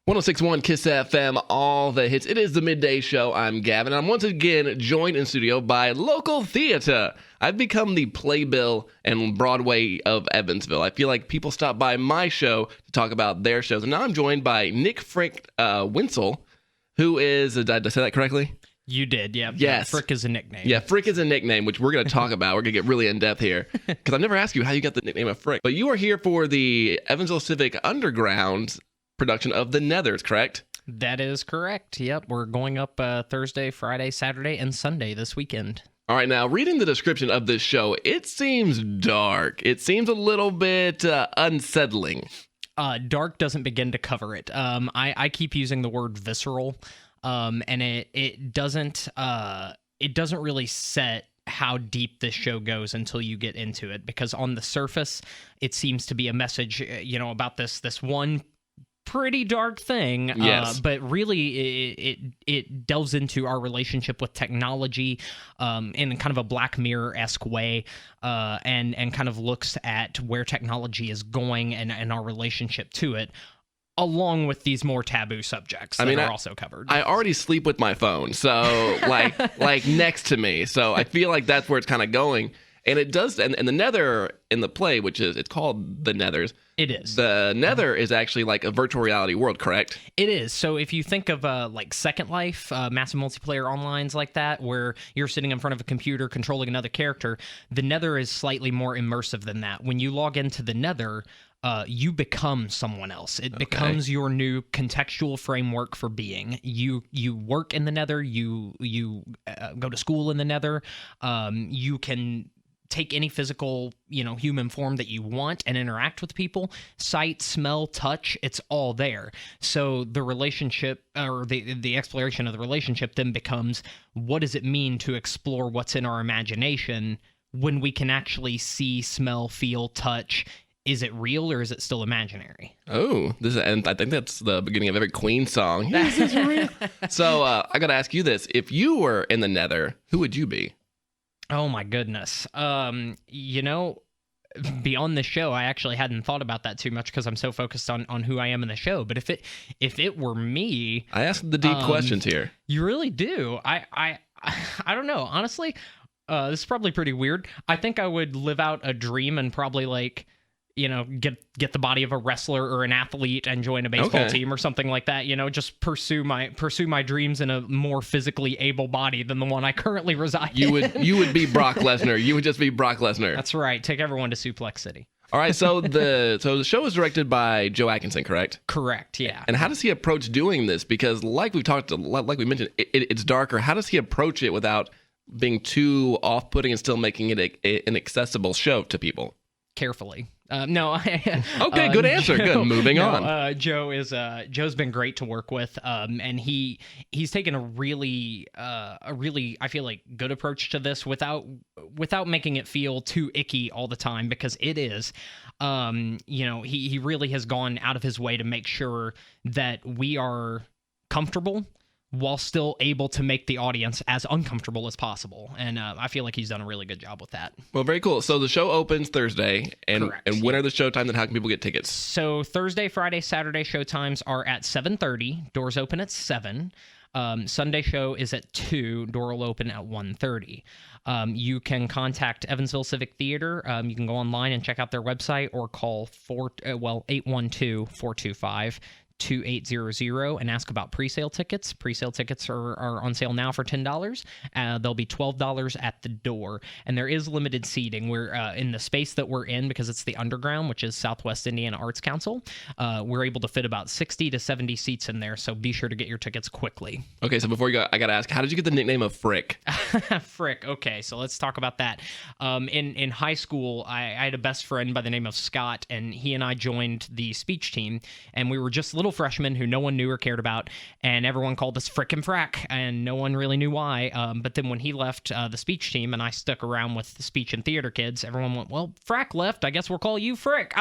106.1 Kiss FM, all the hits. It is the midday show. I'm Gavin. I'm once again joined in studio by local theater. I've become the playbill and Broadway of Evansville. I feel like people stop by my show to talk about their shows. And now I'm joined by Nick Wentzel, who is, did I say that correctly? You did, yeah. Yes. Frick is a nickname. Yeah, Frick is a nickname, which we're going to talk about. We're going to get really in-depth here, because I've never asked you how you got the nickname of Frick. But you are here for the Evansville Civic Underground production of The Nethers, correct? That is correct. Yep, we're going up Thursday, Friday, Saturday, and Sunday this weekend. All right, now, reading the description of this show, it seems dark. It seems a little bit unsettling. Dark doesn't begin to cover it. I keep using the word visceral, and it doesn't really set how deep this show goes until you get into it, because on the surface, it seems to be a message, about this one pretty dark thing. Yes. But really it delves into our relationship with technology in kind of a Black Mirror-esque way, and kind of looks at where technology is going and our relationship to it, along with these more taboo subjects that are also covered. I already sleep with my phone, so like next to me. So I feel like that's where it's kind of going. And it does, and the Nether in the play, it's called The Nethers. It is. The Nether is actually like a virtual reality world, correct? It is. So if you think of like Second Life, massive multiplayer onlines like that, where you're sitting in front of a computer controlling another character, the Nether is slightly more immersive than that. When you log into the Nether, you become someone else. It becomes your new contextual framework for being. You work in the Nether. You go to school in the Nether. You can take any physical, human form that you want and interact with people. Sight, smell, touch, it's all there. So the relationship, or the exploration of the relationship, then becomes, what does it mean to explore what's in our imagination when we can actually see, smell, feel, touch? Is it real or is it still imaginary? Oh, and I think that's the beginning of every Queen song. Is this real? So I got to ask you this. If you were in the Nether, who would you be? Oh my goodness. Beyond the show, I actually hadn't thought about that too much because I'm so focused on who I am in the show. But if it were me, I asked the deep questions here. You really do. I don't know. Honestly, this is probably pretty weird. I think I would live out a dream and probably get the body of a wrestler or an athlete and join a baseball team or something like that. Just pursue my dreams in a more physically able body than the one I currently reside in. You would be Brock Lesnar. You would just be Brock Lesnar. That's right. Take everyone to Suplex City. All right. So the show is directed by Joe Atkinson, correct? Correct. Yeah. And how does he approach doing this? Because like we mentioned, it's darker. How does he approach it without being too off-putting and still making it an accessible show to people? Carefully. No. Okay, good answer. Good. Moving on. Joe's been great to work with, and he's taken a really I feel like good approach to this without making it feel too icky all the time, because it is. He really has gone out of his way to make sure that we are comfortable while still able to make the audience as uncomfortable as possible. And I feel like he's done a really good job with that. Well, very cool. So the show opens Thursday, and when are the showtimes, and how can people get tickets? So Thursday, Friday, Saturday showtimes are at 7:30. Doors open at 7. Sunday show is at 2. Door will open at 1:30. You can contact Evansville Civic Theater. You can go online and check out their website, or call 812-425-2800 and ask about pre-sale tickets. Pre-sale tickets are on sale now for $10. They'll be $12 at the door, and there is limited seating. We're in the space that we're in, because it's the underground, which is Southwest Indiana Arts Council. We're able to fit about 60 to 70 seats in there, so be sure to get your tickets quickly. Okay, so before you go, I gotta ask, how did you get the nickname of Frick? Frick. Okay, so let's talk about that. In high school, I had a best friend by the name of Scott, and he and I joined the speech team, and we were just little freshmen who no one knew or cared about, and everyone called us Frick and Frack, and no one really knew why. But then when he left the speech team and I stuck around with the speech and theater kids, everyone went, well, Frack left, I guess we'll call you Frick.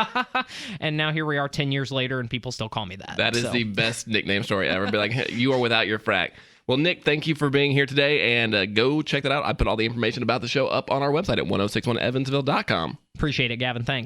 And now here we are 10 years later, and people still call me that. That is the best nickname story ever. Be like, hey, you are without your Frack. Well, Nick, thank you for being here today, and go check that out. I put all the information about the show up on our website at 1061evansville.com. Appreciate it, Gavin. Thanks.